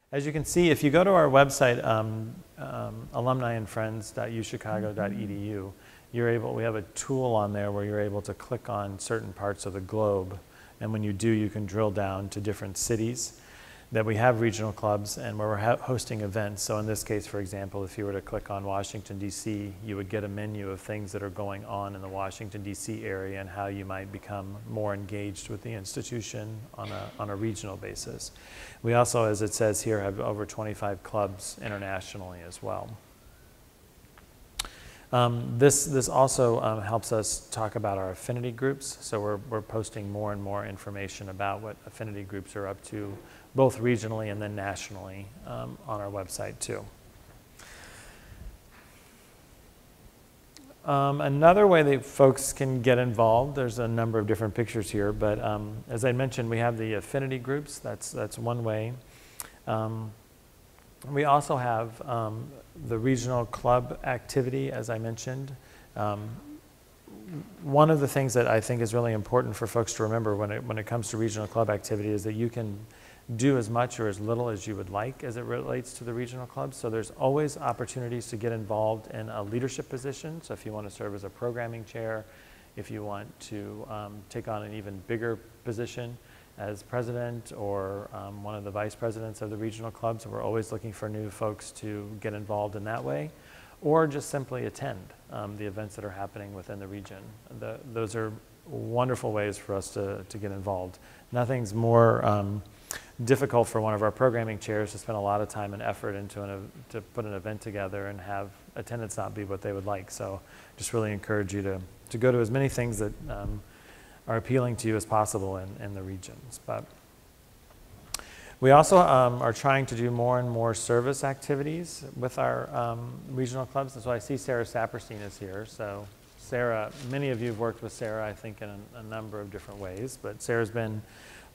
As you can see, if you go to our website, alumniandfriends.uchicago.edu, we have a tool on there where you're able to click on certain parts of the globe. And when you do, you can drill down to different cities that we have regional clubs and where we're hosting events. So in this case, for example, if you were to click on Washington, D.C., you would get a menu of things that are going on in the Washington, D.C. area and how you might become more engaged with the institution on a regional basis. We also, as it says here, have over 25 clubs internationally as well. This also helps us talk about our affinity groups. So we're posting more and more information about what affinity groups are up to, both regionally and then nationally on our website too. Another way that folks can get involved, there's a number of different pictures here, but as I mentioned, we have the affinity groups. That's one way. We also have the regional club activity, as I mentioned. One of the things that I think is really important for folks to remember when it comes to regional club activity is that you can do as much or as little as you would like as it relates to the regional clubs. So there's always opportunities to get involved in a leadership position. So if you want to serve as a programming chair, if you want to take on an even bigger position as president or one of the vice presidents of the regional clubs, we're always looking for new folks to get involved in that way, or just simply attend the events that are happening within the region. Those are wonderful ways for us to get involved. Nothing's more difficult for one of our programming chairs to spend a lot of time and effort to put an event together and have attendance not be what they would like. So just really encourage you to go to as many things that are appealing to you as possible in the regions. But we also are trying to do more and more service activities with our regional clubs. And so I see Sarah Saperstein is here. So Sarah, many of you have worked with Sarah, I think, in a number of different ways. But Sarah's been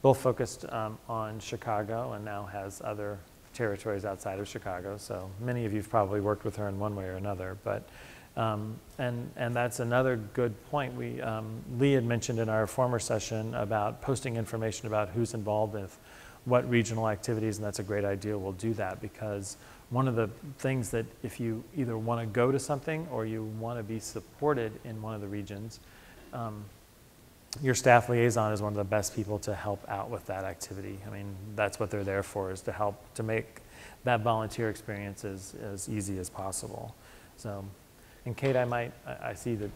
both focused on Chicago and now has other territories outside of Chicago. So many of you have probably worked with her in one way or another. But and that's another good point. Lee had mentioned in our former session about posting information about who's involved with what regional activities, and that's a great idea. We'll do that because one of the things that if you either want to go to something or you want to be supported in one of the regions, your staff liaison is one of the best people to help out with that activity. I mean, that's what they're there for, is to help to make that volunteer experience as easy as possible. So, and Kate, I see that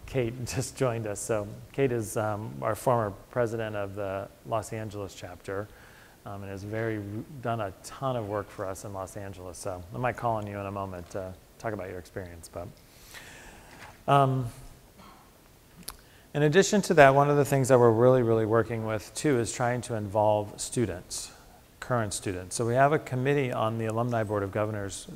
Kate just joined us. So Kate is our former president of the Los Angeles chapter and has done a ton of work for us in Los Angeles. So I might call on you in a moment to talk about your experience. But in addition to that, one of the things that we're really working with too is trying to involve students, current students. So we have a committee on the Alumni Board of Governors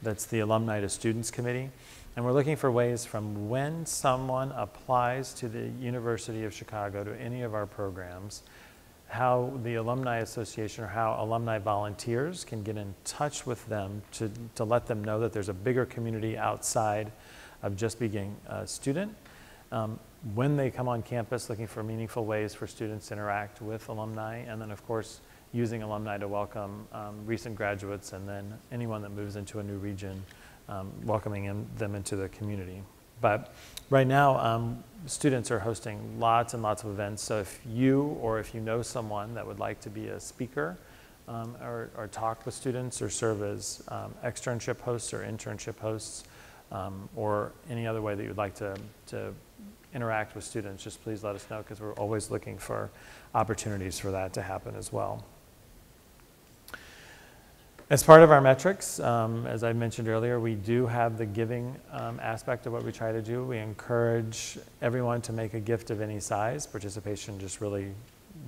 that's the Alumni to Students Committee. And we're looking for ways from when someone applies to the University of Chicago to any of our programs, how the Alumni Association or how alumni volunteers can get in touch with them to let them know that there's a bigger community outside of just being a student. When they come on campus, looking for meaningful ways for students to interact with alumni, and then of course using alumni to welcome recent graduates and then anyone that moves into a new region, welcoming them into the community. But right now, students are hosting lots and lots of events. So if you know someone that would like to be a speaker or talk with students or serve as externship hosts or internship hosts or any other way that you'd like to interact with students, just please let us know because we're always looking for opportunities for that to happen as well. As part of our metrics, as I mentioned earlier, we do have the giving aspect of what we try to do. We encourage everyone to make a gift of any size. Participation just really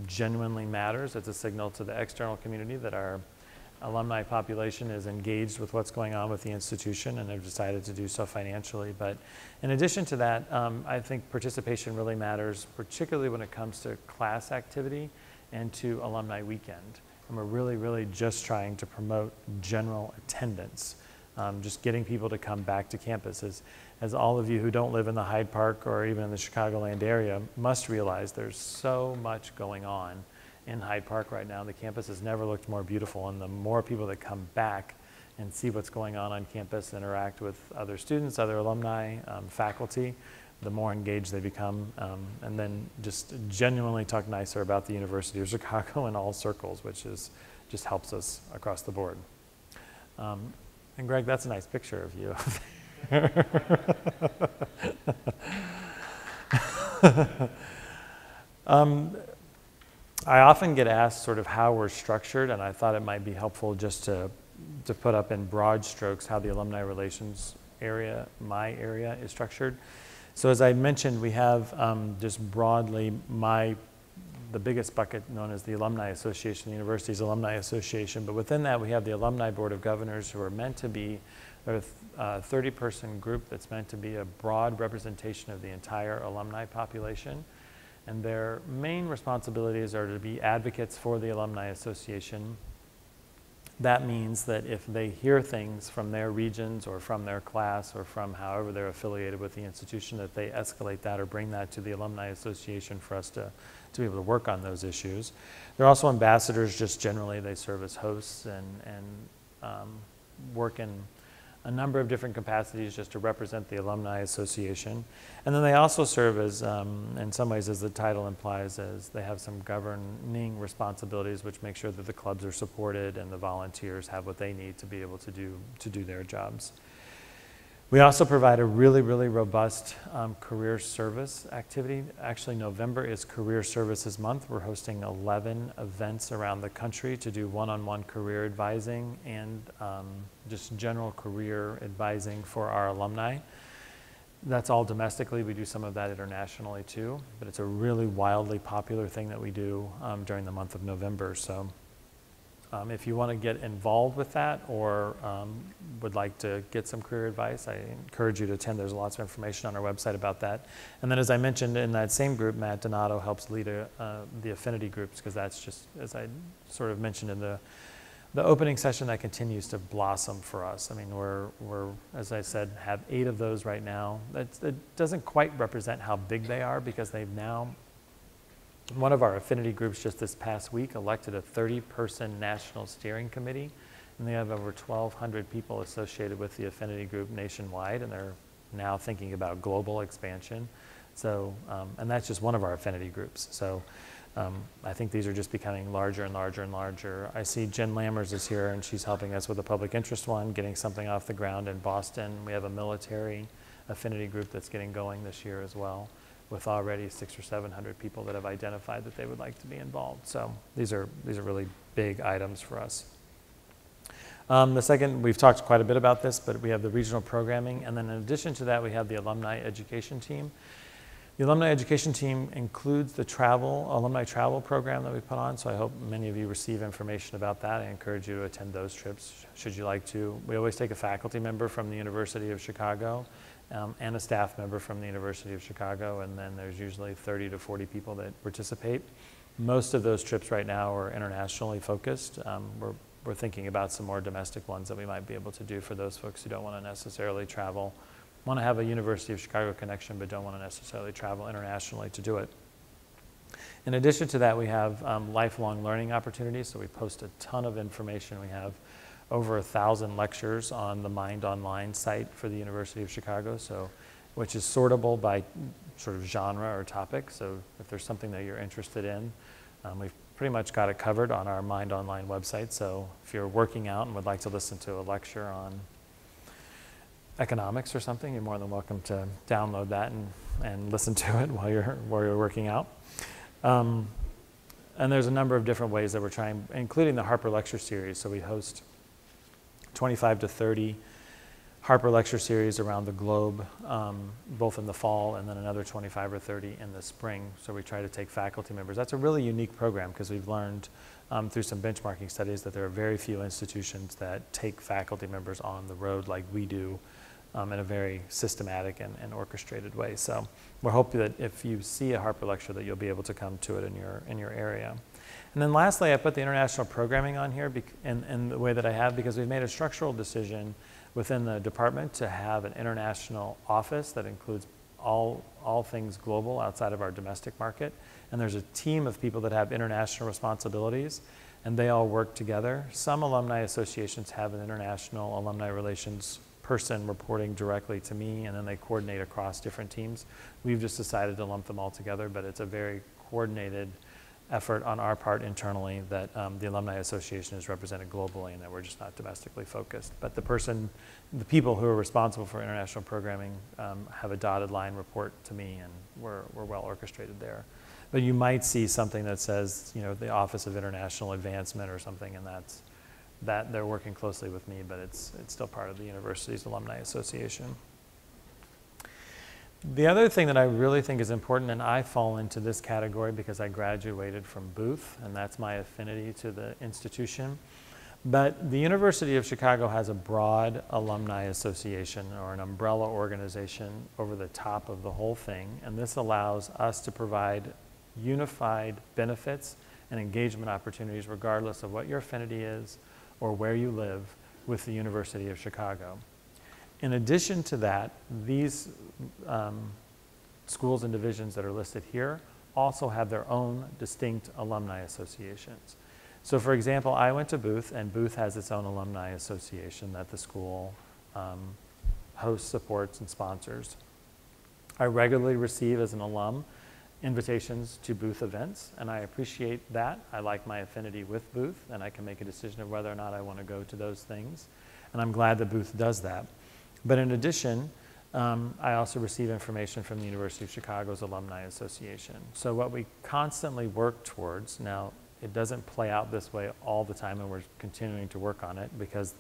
genuinely matters. It's a signal to the external community that our alumni population is engaged with what's going on with the institution and have decided to do so financially. But in addition to that, I think participation really matters, particularly when it comes to class activity and to alumni weekend. And we're really just trying to promote general attendance, just getting people to come back to campus. As all of you who don't live in the Hyde Park or even in the Chicagoland area must realize, there's so much going on in Hyde Park right now. The campus has never looked more beautiful, and the more people that come back and see what's going on campus, interact with other students, other alumni, faculty, the more engaged they become, and then just genuinely talk nicer about the University of Chicago in all circles, which just helps us across the board. And Greg, that's a nice picture of you. I often get asked sort of how we're structured, and I thought it might be helpful just to put up in broad strokes how the Alumni Relations area, my area, is structured. So as I mentioned, we have just broadly the biggest bucket known as the Alumni Association, the university's Alumni Association, but within that we have the Alumni Board of Governors, who are meant to be a 30-person group that's meant to be a broad representation of the entire alumni population. And their main responsibilities are to be advocates for the Alumni Association. That means that if they hear things from their regions or from their class or from however they're affiliated with the institution, that they escalate that or bring that to the Alumni Association for us to be able to work on those issues. They're also ambassadors, just generally. They serve as hosts and work in a number of different capacities just to represent the Alumni Association. And then they also serve as, in some ways, as the title implies, as they have some governing responsibilities which make sure that the clubs are supported and the volunteers have what they need to be able to do their jobs. We also provide a really, really robust career service activity. Actually, November is Career Services Month. We're hosting 11 events around the country to do one-on-one career advising and just general career advising for our alumni. That's all domestically. We do some of that internationally too, but it's a really wildly popular thing that we do during the month of November. So if you want to get involved with that or would like to get some career advice, I encourage you to attend. There's lots of information on our website about that. And then, as I mentioned, in that same group, Matt Donato helps lead the affinity groups, because that's just, as I sort of mentioned in the opening session, that continues to blossom for us. I mean, we're as I said, have 8 of those right now. That doesn't quite represent how big they are, because they've now, one of our affinity groups just this past week elected a 30-person national steering committee, and they have over 1,200 people associated with the affinity group nationwide, and they're now thinking about global expansion. So, and that's just one of our affinity groups. So I think these are just becoming larger and larger and larger. I see Jen Lammers is here, and she's helping us with a public interest one, getting something off the ground in Boston. We have a military affinity group that's getting going this year as well, with already 600 or 700 people that have identified that they would like to be involved. So these are really big items for us. The second, we've talked quite a bit about this, but we have the regional programming, and then in addition to that, we have the alumni education team. The alumni education team includes the alumni travel program that we put on, so I hope many of you receive information about that. I encourage you to attend those trips, should you like to. We always take a faculty member from the University of Chicago, and a staff member from the University of Chicago, and then there's usually 30 to 40 people that participate. Most of those trips right now are internationally focused. We're thinking about some more domestic ones that we might be able to do for those folks who don't want to necessarily travel, want to have a University of Chicago connection, but don't want to necessarily travel internationally to do it. In addition to that, we have lifelong learning opportunities, so we post a ton of information. We have over 1,000 lectures on the Mind Online site for the University of Chicago, so which is sortable by sort of genre or topic. So if there's something that you're interested in, we've pretty much got it covered on our Mind Online website. So if you're working out and would like to listen to a lecture on economics or something, you're more than welcome to download that and listen to it while you're working out. And there's a number of different ways that we're trying, including the Harper Lecture Series. So we host 25 to 30 Harper Lecture Series around the globe, both in the fall and then another 25 or 30 in the spring. So we try to take faculty members. That's a really unique program, because we've learned through some benchmarking studies that there are very few institutions that take faculty members on the road like we do in a very systematic and orchestrated way. So we're hoping that if you see a Harper Lecture that you'll be able to come to it in your area. And then lastly, I put the international programming on here in the way that I have, because we've made a structural decision within the department to have an international office that includes all things global outside of our domestic market. and there's a team of people that have international responsibilities, and they all work together. Some alumni associations have an international alumni relations person reporting directly to me, and then they coordinate across different teams. We've just decided to lump them all together, but it's a very coordinated effort on our part internally that the Alumni Association is represented globally and that we're just not domestically focused. But the people who are responsible for international programming have a dotted line report to me, and we're well orchestrated there. But you might see something that says, you know, the Office of International Advancement or something, and that they're working closely with me, but it's still part of the university's Alumni Association. The other thing that I really think is important, and I fall into this category because I graduated from Booth, and that's my affinity to the institution. But the University of Chicago has a broad alumni association, or an umbrella organization over the top of the whole thing, and this allows us to provide unified benefits and engagement opportunities regardless of what your affinity is or where you live with the University of Chicago. In addition to that, these schools and divisions that are listed here also have their own distinct alumni associations. So for example, I went to Booth, and Booth has its own alumni association that the school hosts, supports, and sponsors. I regularly receive as an alum invitations to Booth events, and I appreciate that. I like my affinity with Booth, and I can make a decision of whether or not I want to go to those things. And I'm glad that Booth does that. But in addition, I also receive information from the University of Chicago's Alumni Association. So what we constantly work towards, now it doesn't play out this way all the time, and we're continuing to work on it because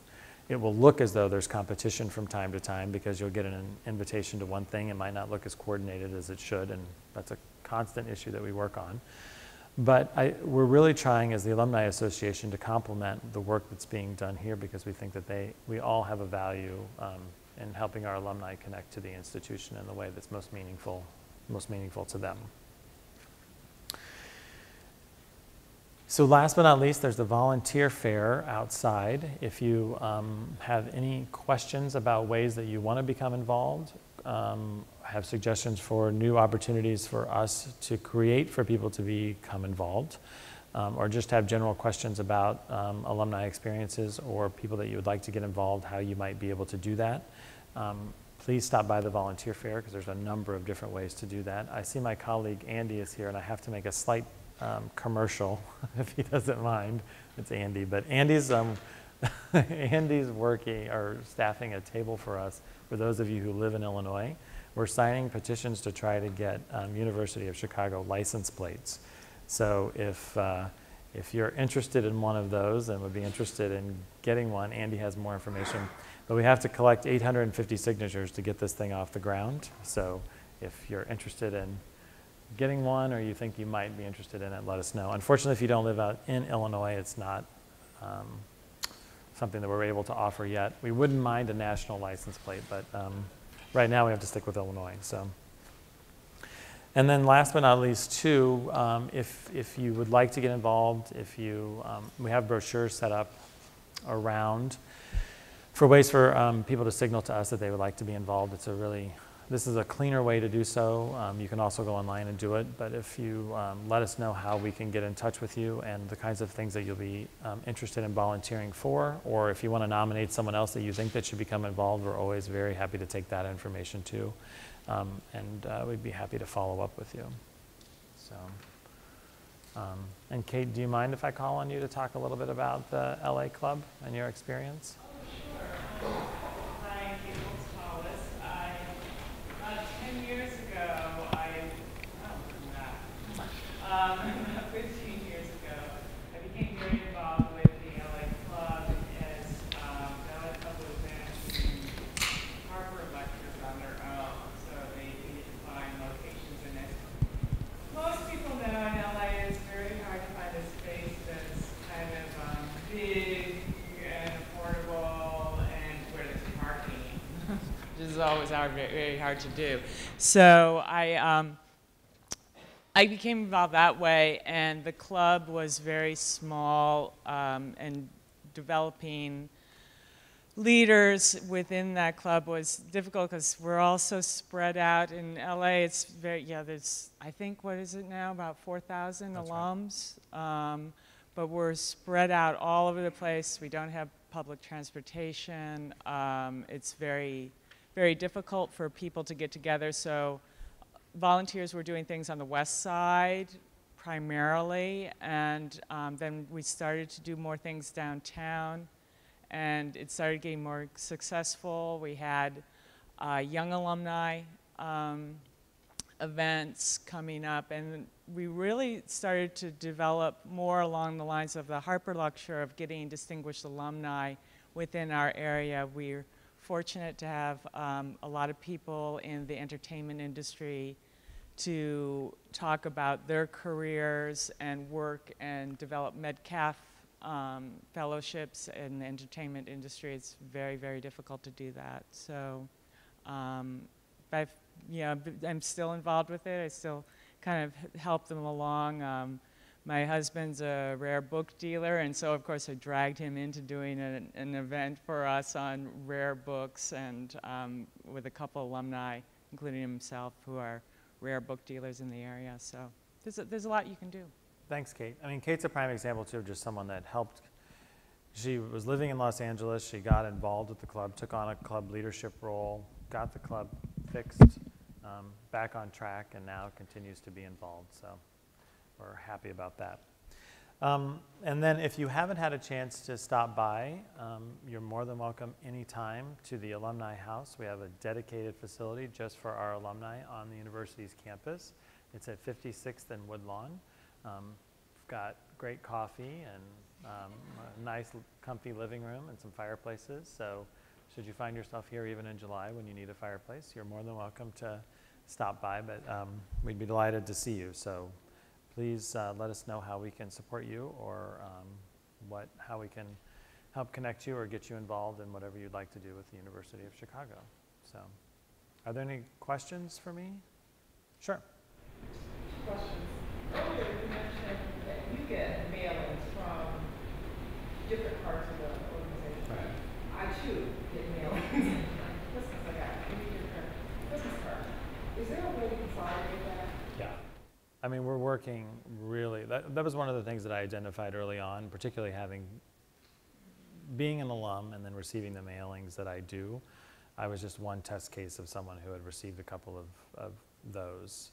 it will look as though there's competition from time to time because you'll get an invitation to one thing. It might not look as coordinated as it should, and that's a constant issue that we work on. But we're really trying as the Alumni Association to complement the work that's being done here because we think that we all have a value in helping our alumni connect to the institution in the way that's most meaningful to them. So last but not least, there's the volunteer fair outside. If you have any questions about ways that you want to become involved, have suggestions for new opportunities for us to create for people to become involved, or just have general questions about alumni experiences or people that you would like to get involved, how you might be able to do that, please stop by the volunteer fair because there's a number of different ways to do that. I see my colleague Andy is here, and I have to make a slight commercial if he doesn't mind. It's Andy, but Andy's working or staffing a table for us for those of you who live in Illinois. We're signing petitions to try to get University of Chicago license plates. So if you're interested in one of those and would be interested in getting one, Andy has more information. But we have to collect 850 signatures to get this thing off the ground. So if you're interested in getting one or you think you might be interested in it, let us know. Unfortunately, if you don't live out in Illinois, it's not something that we're able to offer yet. We wouldn't mind a national license plate, but right now we have to stick with Illinois. So. And then last but not least, too, if you would like to get involved, we have brochures set up around for ways for people to signal to us that they would like to be involved. This is a cleaner way to do so. You can also go online and do it, but if you let us know how we can get in touch with you and the kinds of things that you'll be interested in volunteering for, or if you want to nominate someone else that you think that should become involved, we're always very happy to take that information too. We'd be happy to follow up with you. So, and Kate, do you mind if I call on you to talk a little bit about the LA Club and your experience? Sure. Hi, Kate Thomas. About 10 years ago, about 15 years ago, I became very involved with the LA Club as the LA Club was managing Harvard lectures on their own, so they needed to find locations in it. Most people know in LA it's very hard to find a space that's kind of big and affordable and where there's parking, which is always very hard to do. So I became involved that way, and the club was very small and developing leaders within that club was difficult because we're all so spread out in LA. It's very, yeah, there's, I think, what is it now, about 4,000 alums. Right. But we're spread out all over the place. We don't have public transportation. It's very, very difficult for people to get together. So volunteers were doing things on the west side primarily, and then we started to do more things downtown, and it started getting more successful. We had young alumni events coming up, and we really started to develop more along the lines of the Harper Lecture of getting distinguished alumni within our area. We're fortunate to have a lot of people in the entertainment industry to talk about their careers and work and develop Metcalf fellowships in the entertainment industry. It's very, very difficult to do that. So I'm still involved with it. I still kind of help them along. My husband's a rare book dealer, and so of course I dragged him into doing an event for us on rare books, and with a couple alumni, including himself, who are rare book dealers in the area. So there's a lot you can do. Thanks, Kate. I mean, Kate's a prime example too of just someone that helped. She was living in Los Angeles. She got involved with the club, took on a club leadership role, got the club fixed, back on track, and now continues to be involved. So we're happy about that. And then if you haven't had a chance to stop by, you're more than welcome anytime to the Alumni House. We have a dedicated facility just for our alumni on the university's campus. It's at 56th and Woodlawn. We've got great coffee and a nice comfy living room and some fireplaces. So should you find yourself here even in July when you need a fireplace, you're more than welcome to stop by, but we'd be delighted to see you. So please let us know how we can support you, or how we can help connect you or get you involved in whatever you'd like to do with the University of Chicago. So are there any questions for me? Sure. Questions. Earlier you mentioned that you get mailings from different parts of the organization. Right. I too get mailings. Christmas, I got a Christmas card. Is there a way to consolidate that? Yeah. I mean, we're working really, that was one of the things that I identified early on, particularly being an alum and then receiving the mailings that I do. I was just one test case of someone who had received a couple of those.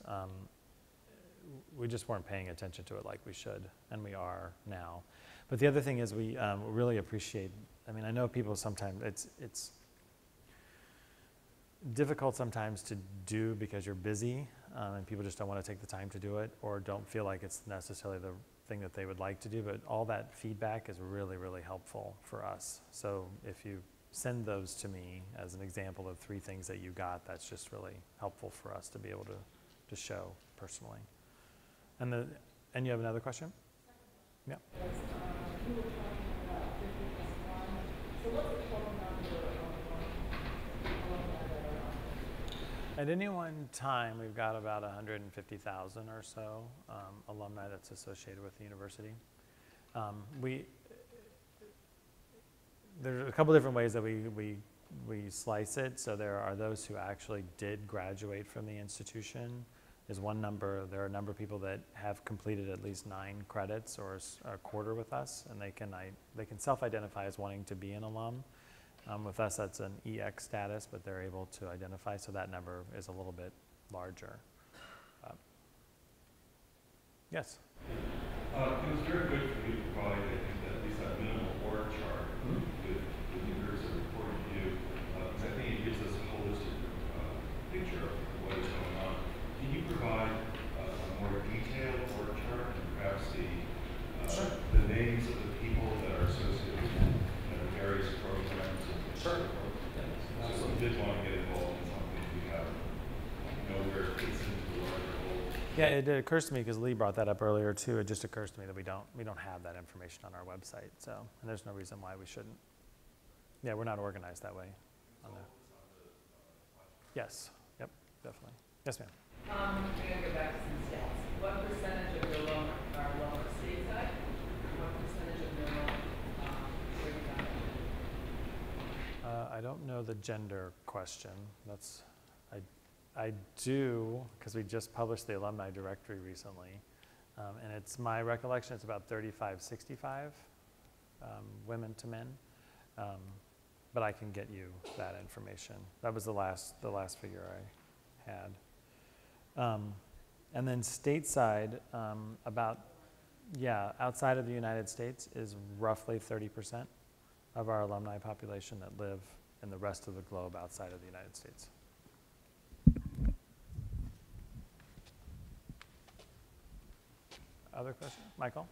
We just weren't paying attention to it like we should, and we are now. But the other thing is we really appreciate, I mean, I know people sometimes, it's difficult sometimes to do because you're busy, and people just don't want to take the time to do it, or don't feel like it's necessarily the thing that they would like to do, but all that feedback is really, really helpful for us. So if you send those to me as an example of 3 things that you got, that's just really helpful for us to be able to show personally. And you have another question? Yeah. Yes, you were talking about 50+1. So what's the total number of alumni that are on? At any one time, we've got about 150,000 or so alumni that's associated with the university. There's a couple different ways that we slice it. So there are those who actually did graduate from the institution. Is one number. There are a number of people that have completed at least 9 credits or a quarter with us, and they can self-identify as wanting to be an alum. With us, that's an EX status, but they're able to identify, so that number is a little bit larger. Yes? It was very good for you to provide, I think, at least that minimal org chart with the leaders that reported to you, because I think it gives us a holistic picture of what is going on. Can you provide a more detailed org chart and perhaps the names of the people that are associated with various programs? Sure. So if you did want to get involved in something, you have where it fits into the larger whole. Yeah, it occurs to me, because Lee brought that up earlier too. It just occurs to me that we don't have that information on our website. So, and there's no reason why we shouldn't. Yeah, we're not organized that way. Yes. Yep. Definitely. Yes, ma'am. I'm going to go back to some stats. What percentage of your loan are loan stateside? What percentage of your loan don't know the gender question. I do, because we just published the alumni directory recently. And it's my recollection, it's about 35-65 women to men. But I can get you that information. That was the last figure I had. And then stateside, outside of the United States is roughly 30% of our alumni population that live in the rest of the globe outside of the United States. Other questions? Michael?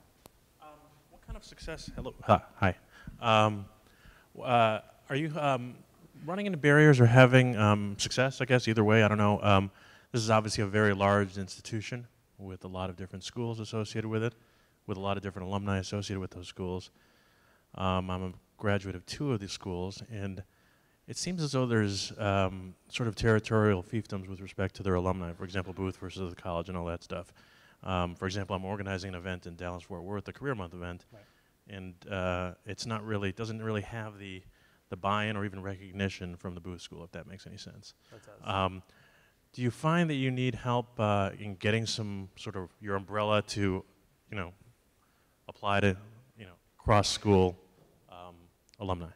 What kind of success? Hello. Hi. Are you running into barriers or having success, I guess, either way? I don't know. This is obviously a very large institution with a lot of different schools associated with it, with a lot of different alumni associated with those schools. I'm a graduate of 2 of these schools, and it seems as though there's sort of territorial fiefdoms with respect to their alumni, for example, Booth versus the college and all that stuff. For example, I'm organizing an event in Dallas-Fort Worth, the Career Month event, Right. and it's not really, doesn't really have the buy-in or even recognition from the Booth School, if that makes any sense. That does. Do you find that you need help in getting some sort of your umbrella to, apply to, cross-school alumni?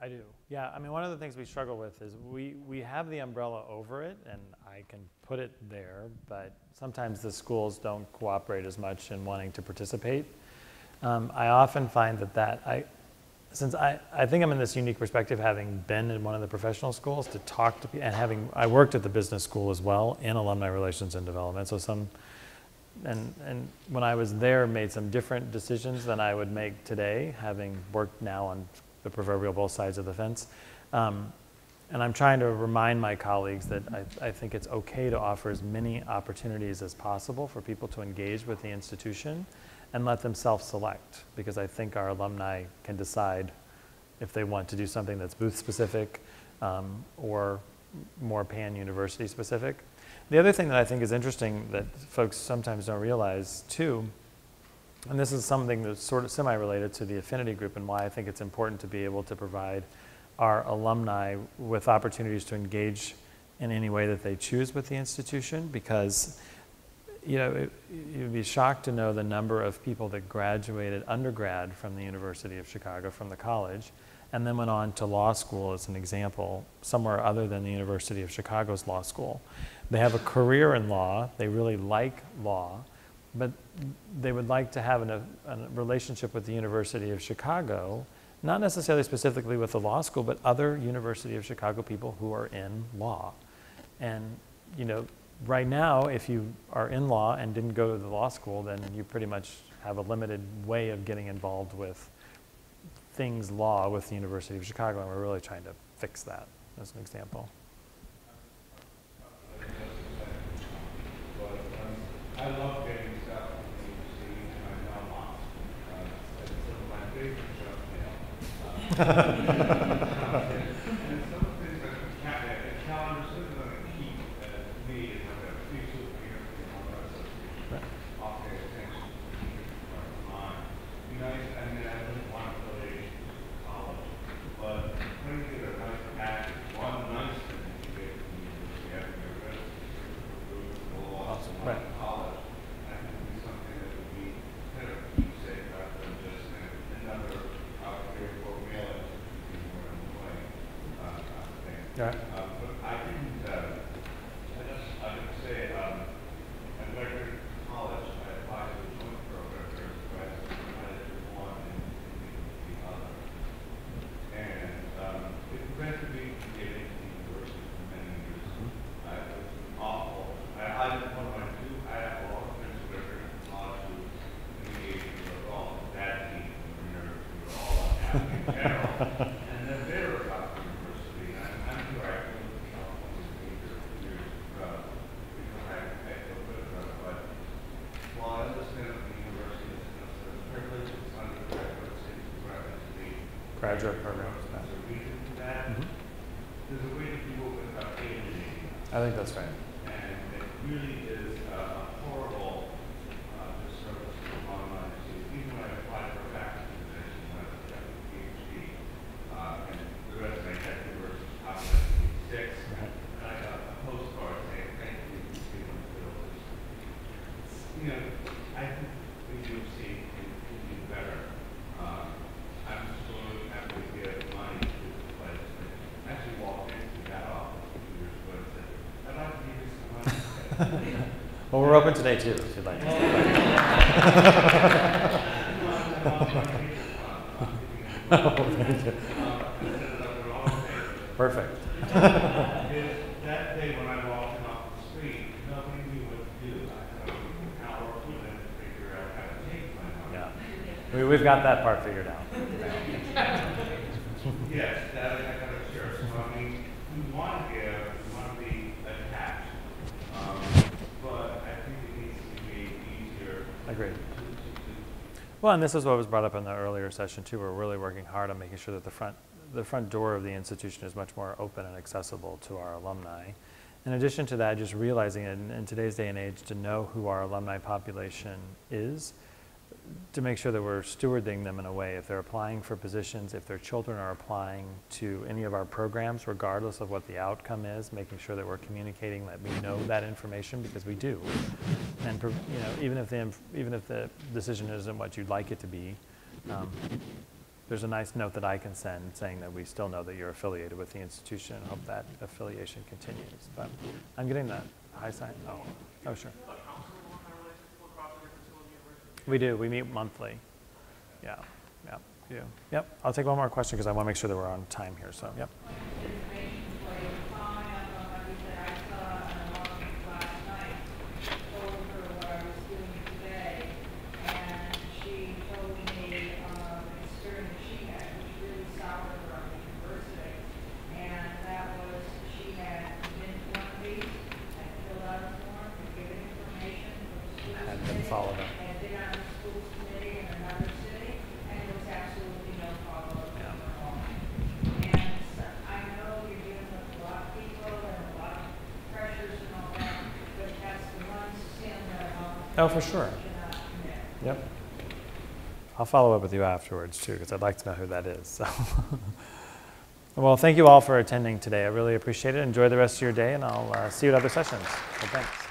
I do. Yeah, I mean, one of the things we struggle with is we have the umbrella over it, and I can put it there, but sometimes the schools don't cooperate as much in wanting to participate. I often find since I think I'm in this unique perspective, having been in one of the professional schools, to talk to people, and I worked at the business school as well in Alumni Relations and Development, so and when I was there, made some different decisions than I would make today, having worked now on the proverbial both sides of the fence. And I'm trying to remind my colleagues that I think it's okay to offer as many opportunities as possible for people to engage with the institution and let them self-select, because I think our alumni can decide if they want to do something that's booth specific or more pan-university specific. The other thing that I think is interesting that folks sometimes don't realize too, and this is something that's sort of semi-related to the affinity group and why I think it's important to be able to provide our alumni with opportunities to engage in any way that they choose with the institution, because you'd be shocked to know the number of people that graduated undergrad from the University of Chicago, from the college, and then went on to law school, as an example, somewhere other than the University of Chicago's law school. They have a career in law, they really like law, but they would like to have a relationship with the University of Chicago, not necessarily specifically with the law school, but other University of Chicago people who are in law. And right now, if you are in law and didn't go to the law school, then you pretty much have a limited way of getting involved with things law with the University of Chicago, and we're really trying to fix that, as an example. I love getting stuff from the UC and I know lots. It's some of my favorite stuff now. And some of the things that calendars are going to keep to me is like a free souvenir from the association. I'll pay attention to the mind. Be nice, I mean, I wouldn't want affiliation with college, but when you get a nice package, one nice thing that you get from the university, having your residence, awesome. Right. Right. But I didn't, I would say, at Lakewood College, I applied to a joint program there, so I decided to one and the other. And it prevented me from getting to the university for many years. It was awful. I didn't want to do, I have a lot of friends who are in college who engaged with all that team, and nerds who were all unhappy in general. And then they were about the university, and I'm sure I feel the California major years because I feel good about it. But while I understand that the university is a privilege, it's undergraduate, it's Graduate program. There's a reason for that. There's a way to be open about alienating. I think that's right. And it really is a horrible disservice to alumni. Even when I applied for a faculty position when I was a PhD, and the resume had university Well, we're open today too, if you'd like. Oh, thank you. Perfect. That day when I walked off the street, nobody knew what to do. I had an hour with them to figure out how to change my mind. Yeah, we've got that part figured out. Yes, that I gotta share. So I mean, we want to give, we want to be attached, but I think it needs to be made easier. Agreed. Well, and this is what was brought up in the earlier session too. We're really working hard on making sure that the front door of the institution is much more open and accessible to our alumni. In addition to that, just realizing in today's day and age to know who our alumni population is, to make sure that we're stewarding them in a way. If they're applying for positions, if their children are applying to any of our programs, regardless of what the outcome is, making sure that we're communicating that we know that information, because we do. And you know, even if the decision isn't what you'd like it to be, there's a nice note that I can send saying that we still know that you're affiliated with the institution and hope that affiliation continues. But I'm getting that high sign. Oh, sure. We do. We meet monthly. Yeah. Yeah. Yep. I'll take one more question because I want to make sure that we're on time here. So, yep. Follow them. Oh, for sure. Yep. I'll follow up with you afterwards too, because I'd like to know who that is. So. Well, thank you all for attending today. I really appreciate it. Enjoy the rest of your day, and I'll see you at other sessions. So thanks.